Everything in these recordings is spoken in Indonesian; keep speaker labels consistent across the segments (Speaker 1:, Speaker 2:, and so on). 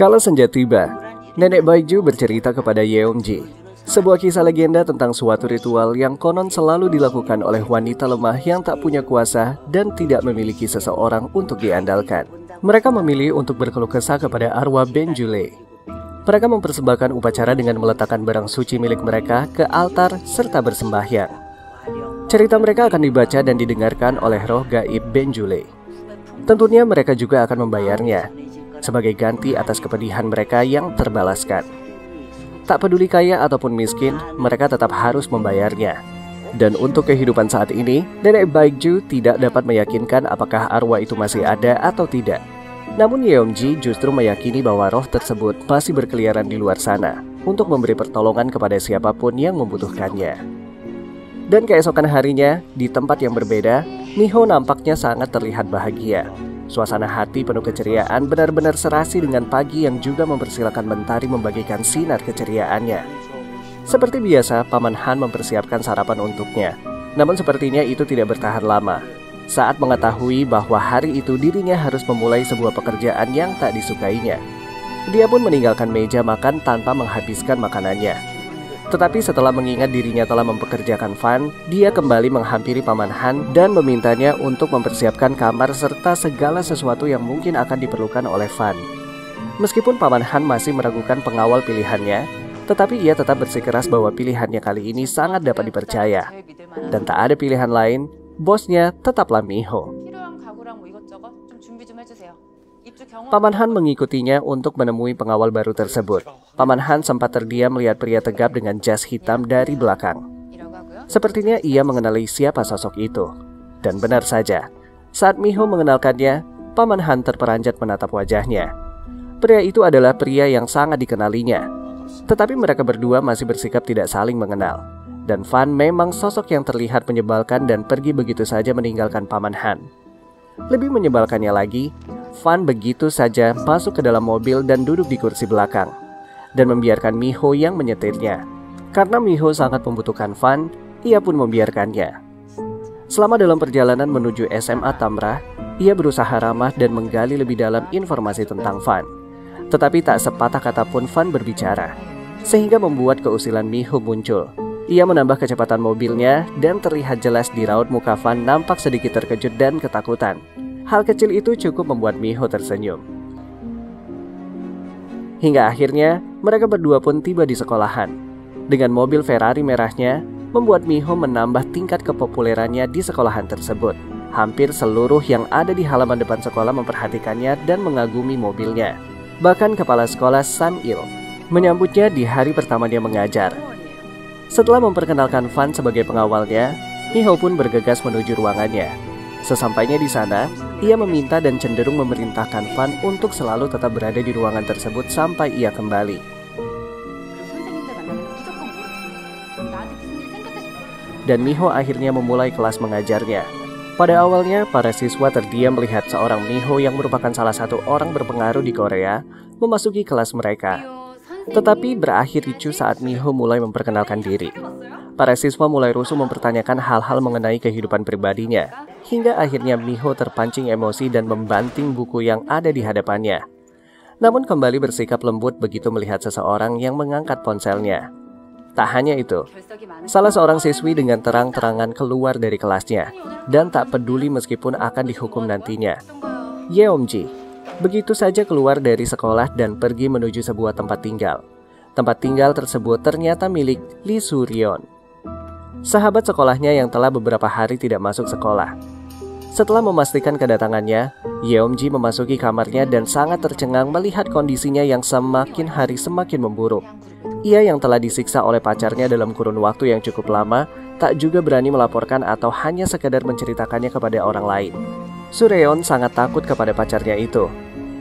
Speaker 1: Kala senja tiba, Nenek Baekju bercerita kepada Yeomji sebuah kisah legenda tentang suatu ritual yang konon selalu dilakukan oleh wanita lemah yang tak punya kuasa dan tidak memiliki seseorang untuk diandalkan. Mereka memilih untuk berkeluh kesah kepada arwah Benjule. Mereka mempersembahkan upacara dengan meletakkan barang suci milik mereka ke altar serta bersembahyang. Cerita mereka akan dibaca dan didengarkan oleh roh gaib Benjule. Tentunya mereka juga akan membayarnya sebagai ganti atas kepedihan mereka yang terbalaskan. Tak peduli kaya ataupun miskin, mereka tetap harus membayarnya. Dan untuk kehidupan saat ini, Nenek Baekju tidak dapat meyakinkan apakah arwah itu masih ada atau tidak. Namun Yeomji justru meyakini bahwa roh tersebut masih berkeliaran di luar sana untuk memberi pertolongan kepada siapapun yang membutuhkannya. Dan keesokan harinya, di tempat yang berbeda, Miho nampaknya sangat terlihat bahagia. Suasana hati penuh keceriaan benar-benar serasi dengan pagi yang juga mempersilakan mentari membagikan sinar keceriaannya. Seperti biasa, Paman Han mempersiapkan sarapan untuknya. Namun sepertinya itu tidak bertahan lama. Saat mengetahui bahwa hari itu dirinya harus memulai sebuah pekerjaan yang tak disukainya, dia pun meninggalkan meja makan tanpa menghabiskan makanannya. Tetapi setelah mengingat dirinya telah mempekerjakan Fan, dia kembali menghampiri Paman Han dan memintanya untuk mempersiapkan kamar serta segala sesuatu yang mungkin akan diperlukan oleh Fan. Meskipun Paman Han masih meragukan pengawal pilihannya, tetapi ia tetap bersikeras bahwa pilihannya kali ini sangat dapat dipercaya. Dan tak ada pilihan lain, bosnya tetaplah Miho. Paman Han mengikutinya untuk menemui pengawal baru tersebut. Paman Han sempat terdiam melihat pria tegap dengan jas hitam dari belakang. Sepertinya ia mengenali siapa sosok itu. Dan benar saja, saat Miho mengenalkannya, Paman Han terperanjat menatap wajahnya. Pria itu adalah pria yang sangat dikenalinya. Tetapi mereka berdua masih bersikap tidak saling mengenal. Dan Fan memang sosok yang terlihat menyebalkan dan pergi begitu saja meninggalkan Paman Han. Lebih menyebalkannya lagi, Fan begitu saja masuk ke dalam mobil dan duduk di kursi belakang dan membiarkan Miho yang menyetirnya. Karena Miho sangat membutuhkan Fan, ia pun membiarkannya. Selama dalam perjalanan menuju SMA Tamrah, ia berusaha ramah dan menggali lebih dalam informasi tentang Fan. Tetapi tak sepatah kata pun Fan berbicara, sehingga membuat keusilan Miho muncul. Ia menambah kecepatan mobilnya dan terlihat jelas di raut muka Fan nampak sedikit terkejut dan ketakutan. Hal kecil itu cukup membuat Miho tersenyum. Hingga akhirnya mereka berdua pun tiba di sekolahan. Dengan mobil Ferrari merahnya, membuat Miho menambah tingkat kepopulerannya di sekolahan tersebut. Hampir seluruh yang ada di halaman depan sekolah memperhatikannya dan mengagumi mobilnya. Bahkan kepala sekolah Sam-il menyambutnya di hari pertama dia mengajar. Setelah memperkenalkan Fan sebagai pengawalnya, Miho pun bergegas menuju ruangannya. Sesampainya di sana, ia meminta dan cenderung memerintahkan Fan untuk selalu tetap berada di ruangan tersebut sampai ia kembali. Dan Miho akhirnya memulai kelas mengajarnya. Pada awalnya, para siswa terdiam melihat seorang Miho yang merupakan salah satu orang berpengaruh di Korea memasuki kelas mereka. Tetapi berakhir ricuh saat Miho mulai memperkenalkan diri. Para siswa mulai rusuh mempertanyakan hal-hal mengenai kehidupan pribadinya, hingga akhirnya Miho terpancing emosi dan membanting buku yang ada di hadapannya. Namun kembali bersikap lembut begitu melihat seseorang yang mengangkat ponselnya. Tak hanya itu, salah seorang siswi dengan terang-terangan keluar dari kelasnya, dan tak peduli meskipun akan dihukum nantinya. Yeomji begitu saja keluar dari sekolah dan pergi menuju sebuah tempat tinggal. Tempat tinggal tersebut ternyata milik Lee Suryeon, sahabat sekolahnya yang telah beberapa hari tidak masuk sekolah. Setelah memastikan kedatangannya, Yeomji memasuki kamarnya dan sangat tercengang melihat kondisinya yang semakin hari semakin memburuk. Ia yang telah disiksa oleh pacarnya dalam kurun waktu yang cukup lama, tak juga berani melaporkan atau hanya sekadar menceritakannya kepada orang lain. Suryeon sangat takut kepada pacarnya itu.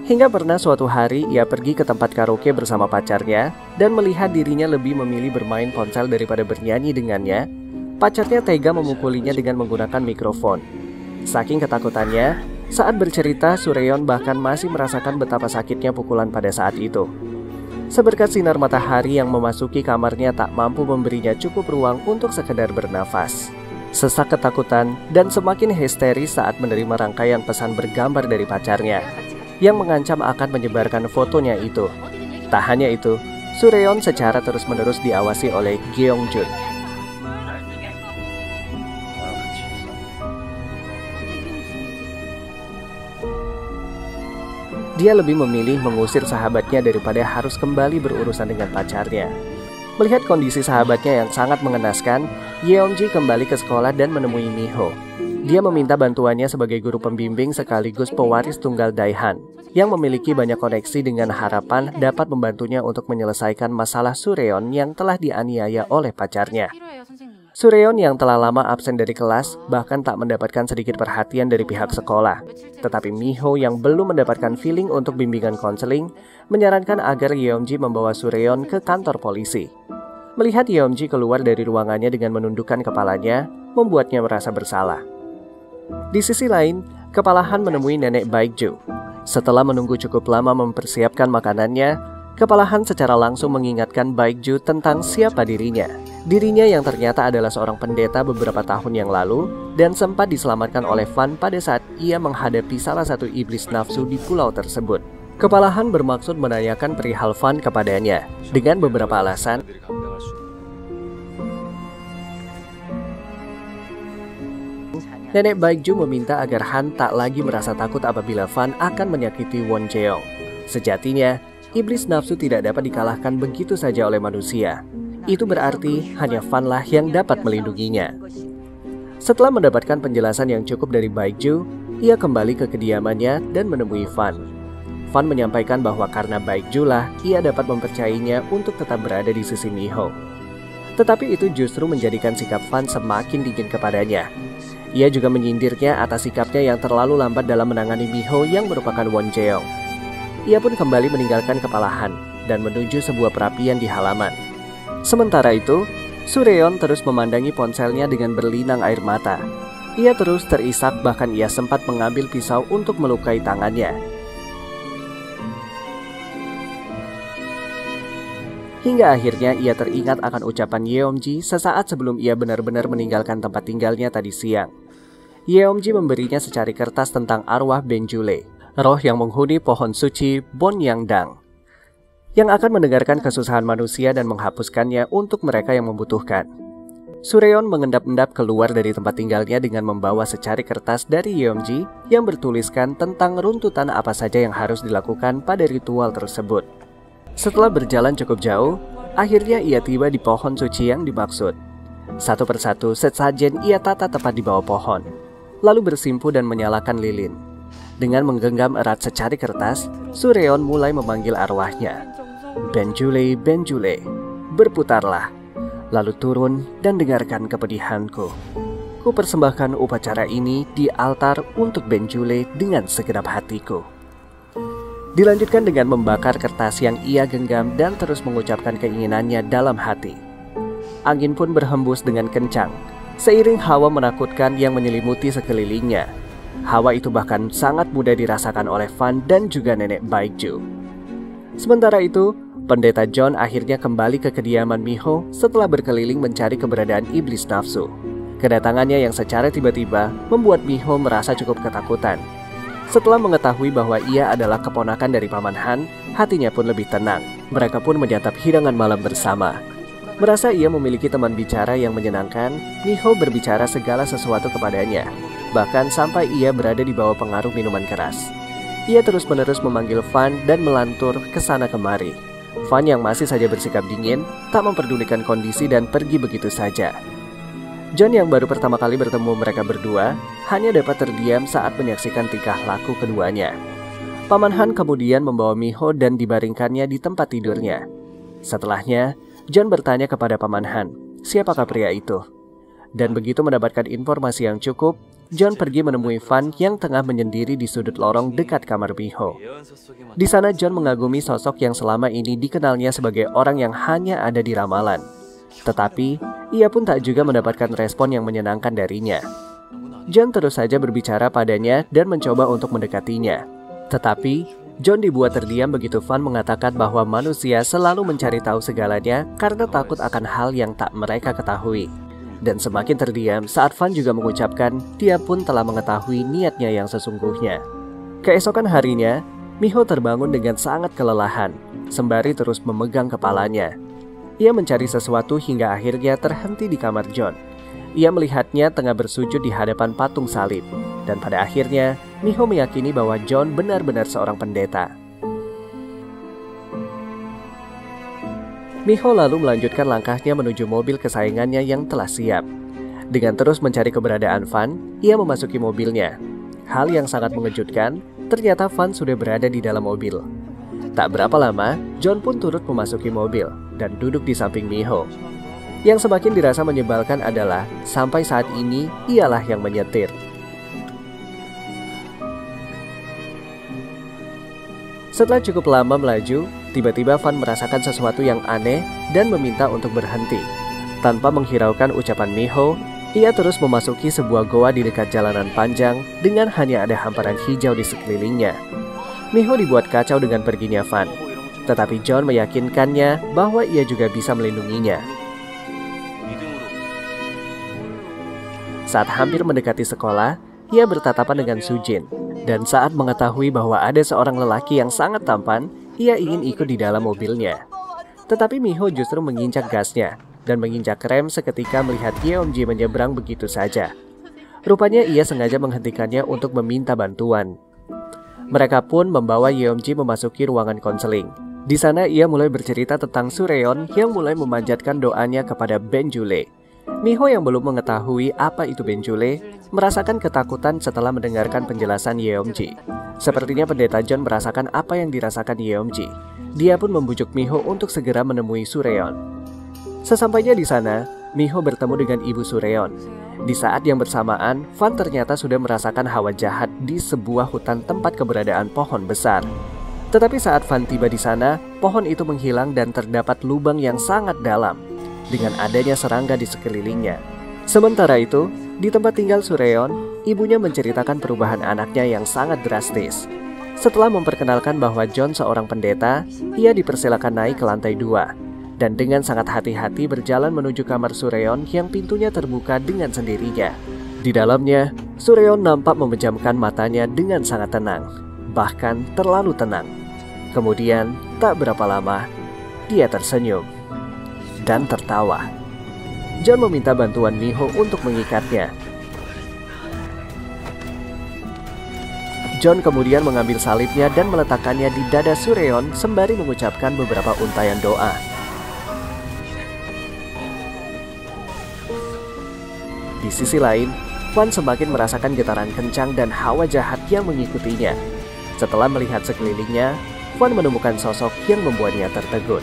Speaker 1: Hingga pernah suatu hari ia pergi ke tempat karaoke bersama pacarnya dan melihat dirinya lebih memilih bermain ponsel daripada bernyanyi dengannya. Pacarnya tega memukulinya dengan menggunakan mikrofon. Saking ketakutannya, saat bercerita Suryeon bahkan masih merasakan betapa sakitnya pukulan pada saat itu. Seberkat sinar matahari yang memasuki kamarnya tak mampu memberinya cukup ruang untuk sekedar bernafas. Sesak ketakutan dan semakin histeris saat menerima rangkaian pesan bergambar dari pacarnya. yang mengancam akan menyebarkan fotonya itu. Tak hanya itu, Sureon secara terus-menerus diawasi oleh Gyeongjun. Dia lebih memilih mengusir sahabatnya daripada harus kembali berurusan dengan pacarnya. Melihat kondisi sahabatnya yang sangat mengenaskan, Yeonji kembali ke sekolah dan menemui Miho. Dia meminta bantuannya sebagai guru pembimbing sekaligus pewaris tunggal Daihan, yang memiliki banyak koneksi dengan harapan dapat membantunya untuk menyelesaikan masalah Sureon yang telah dianiaya oleh pacarnya. Sureon yang telah lama absen dari kelas bahkan tak mendapatkan sedikit perhatian dari pihak sekolah. Tetapi Miho yang belum mendapatkan feeling untuk bimbingan konseling menyarankan agar Yeonji membawa Sureon ke kantor polisi. Melihat Yeonji keluar dari ruangannya dengan menundukkan kepalanya, membuatnya merasa bersalah. Di sisi lain, Kepala Han menemui nenek Baekju. Setelah menunggu cukup lama mempersiapkan makanannya, Kepala Han secara langsung mengingatkan Baekju tentang siapa dirinya. Dirinya yang ternyata adalah seorang pendeta beberapa tahun yang lalu dan sempat diselamatkan oleh Fan pada saat ia menghadapi salah satu iblis nafsu di pulau tersebut. Kepala Han bermaksud menanyakan perihal Fan kepadanya dengan beberapa alasan. Nenek Baekju meminta agar Han tak lagi merasa takut apabila Fan akan menyakiti Won Jeong. Sejatinya, iblis nafsu tidak dapat dikalahkan begitu saja oleh manusia. Itu berarti hanya Fan lah yang dapat melindunginya. Setelah mendapatkan penjelasan yang cukup dari Baekju, ia kembali ke kediamannya dan menemui Fan. Fan menyampaikan bahwa karena Baekju lah ia dapat mempercayainya untuk tetap berada di sisi Miho. Tetapi itu justru menjadikan sikap Fan semakin dingin kepadanya. Ia juga menyindirnya atas sikapnya yang terlalu lambat dalam menangani Miho yang merupakan Won Jeong. Ia pun kembali meninggalkan Kepala Han dan menuju sebuah perapian di halaman. Sementara itu, Sureon terus memandangi ponselnya dengan berlinang air mata. Ia terus terisak, bahkan ia sempat mengambil pisau untuk melukai tangannya. Hingga akhirnya ia teringat akan ucapan Yeonji sesaat sebelum ia benar-benar meninggalkan tempat tinggalnya tadi siang. Yeonji memberinya secari kertas tentang arwah Benjule, roh yang menghuni pohon suci Bonyangdang, yang akan mendengarkan kesusahan manusia dan menghapuskannya untuk mereka yang membutuhkan. Sureon mengendap-endap keluar dari tempat tinggalnya dengan membawa secari kertas dari Yeonji yang bertuliskan tentang runtutan apa saja yang harus dilakukan pada ritual tersebut. Setelah berjalan cukup jauh, akhirnya ia tiba di pohon suci yang dimaksud. Satu persatu sesajen ia tata tepat di bawah pohon, lalu bersimpu dan menyalakan lilin. Dengan menggenggam erat secari kertas, Sureon mulai memanggil arwahnya. Benjule, Benjule, berputarlah, lalu turun dan dengarkan kepedihanku. Ku persembahkan upacara ini di altar untuk Benjule dengan segenap hatiku. Dilanjutkan dengan membakar kertas yang ia genggam dan terus mengucapkan keinginannya dalam hati. Angin pun berhembus dengan kencang, seiring hawa menakutkan yang menyelimuti sekelilingnya. Hawa itu bahkan sangat mudah dirasakan oleh Fan dan juga nenek Baekju. Sementara itu, Pendeta John akhirnya kembali ke kediaman Miho setelah berkeliling mencari keberadaan iblis nafsu. Kedatangannya yang secara tiba-tiba membuat Miho merasa cukup ketakutan. Setelah mengetahui bahwa ia adalah keponakan dari Paman Han, hatinya pun lebih tenang. Mereka pun menyantap hidangan malam bersama. Merasa ia memiliki teman bicara yang menyenangkan, Miho berbicara segala sesuatu kepadanya, bahkan sampai ia berada di bawah pengaruh minuman keras. Ia terus-menerus memanggil Fan dan melantur ke sana kemari. Fan yang masih saja bersikap dingin, tak memperdulikan kondisi dan pergi begitu saja. John yang baru pertama kali bertemu mereka berdua hanya dapat terdiam saat menyaksikan tingkah laku keduanya. Paman Han kemudian membawa Miho dan dibaringkannya di tempat tidurnya. Setelahnya, John bertanya kepada Paman Han, siapakah pria itu? Dan begitu mendapatkan informasi yang cukup, John pergi menemui Fan yang tengah menyendiri di sudut lorong dekat kamar Miho. Di sana John mengagumi sosok yang selama ini dikenalnya sebagai orang yang hanya ada di ramalan. Tetapi, ia pun tak juga mendapatkan respon yang menyenangkan darinya. John terus saja berbicara padanya dan mencoba untuk mendekatinya. Tetapi, John dibuat terdiam begitu Fan mengatakan bahwa manusia selalu mencari tahu segalanya karena takut akan hal yang tak mereka ketahui. Dan semakin terdiam saat Fan juga mengucapkan dia pun telah mengetahui niatnya yang sesungguhnya. Keesokan harinya, Miho terbangun dengan sangat kelelahan, sembari terus memegang kepalanya. Ia mencari sesuatu hingga akhirnya terhenti di kamar John. Ia melihatnya tengah bersujud di hadapan patung salib, dan pada akhirnya Miho meyakini bahwa John benar-benar seorang pendeta. Miho lalu melanjutkan langkahnya menuju mobil kesayangannya yang telah siap. Dengan terus mencari keberadaan Van, ia memasuki mobilnya. Hal yang sangat mengejutkan, ternyata Van sudah berada di dalam mobil. Tak berapa lama, John pun turut memasuki mobil dan duduk di samping Miho. Yang semakin dirasa menyebalkan adalah sampai saat ini ialah yang menyetir. Setelah cukup lama melaju, tiba-tiba Van merasakan sesuatu yang aneh dan meminta untuk berhenti. Tanpa menghiraukan ucapan Miho, ia terus memasuki sebuah goa di dekat jalanan panjang dengan hanya ada hamparan hijau di sekelilingnya. Miho dibuat kacau dengan perginya Van, tetapi John meyakinkannya bahwa ia juga bisa melindunginya. Saat hampir mendekati sekolah, ia bertatapan dengan Sujin. Dan saat mengetahui bahwa ada seorang lelaki yang sangat tampan, ia ingin ikut di dalam mobilnya. Tetapi Miho justru menginjak gasnya dan menginjak rem seketika melihat Yeomji menyeberang begitu saja. Rupanya ia sengaja menghentikannya untuk meminta bantuan. Mereka pun membawa Yeomji memasuki ruangan konseling. Di sana ia mulai bercerita tentang Sureon yang mulai memanjatkan doanya kepada Benjule. Miho yang belum mengetahui apa itu Benjule merasakan ketakutan setelah mendengarkan penjelasan Yeomji. Sepertinya pendeta John merasakan apa yang dirasakan Yeomji. Dia pun membujuk Miho untuk segera menemui Sureon. Sesampainya di sana, Miho bertemu dengan ibu Sureon. Di saat yang bersamaan, Van ternyata sudah merasakan hawa jahat di sebuah hutan tempat keberadaan pohon besar. Tetapi saat Van tiba di sana, pohon itu menghilang dan terdapat lubang yang sangat dalam dengan adanya serangga di sekelilingnya. Sementara itu, di tempat tinggal Sureon, ibunya menceritakan perubahan anaknya yang sangat drastis. Setelah memperkenalkan bahwa John seorang pendeta, ia dipersilakan naik ke lantai 2 dan dengan sangat hati-hati berjalan menuju kamar Sureon yang pintunya terbuka dengan sendirinya. Di dalamnya, Sureon nampak memejamkan matanya dengan sangat tenang, bahkan terlalu tenang. Kemudian, tak berapa lama, dia tersenyum dan tertawa. John meminta bantuan Miho untuk mengikatnya. John kemudian mengambil salibnya dan meletakkannya di dada Sureon sembari mengucapkan beberapa untayan doa. Di sisi lain, Van semakin merasakan getaran kencang dan hawa jahat yang mengikutinya. Setelah melihat sekelilingnya, Van menemukan sosok yang membuatnya tertegun.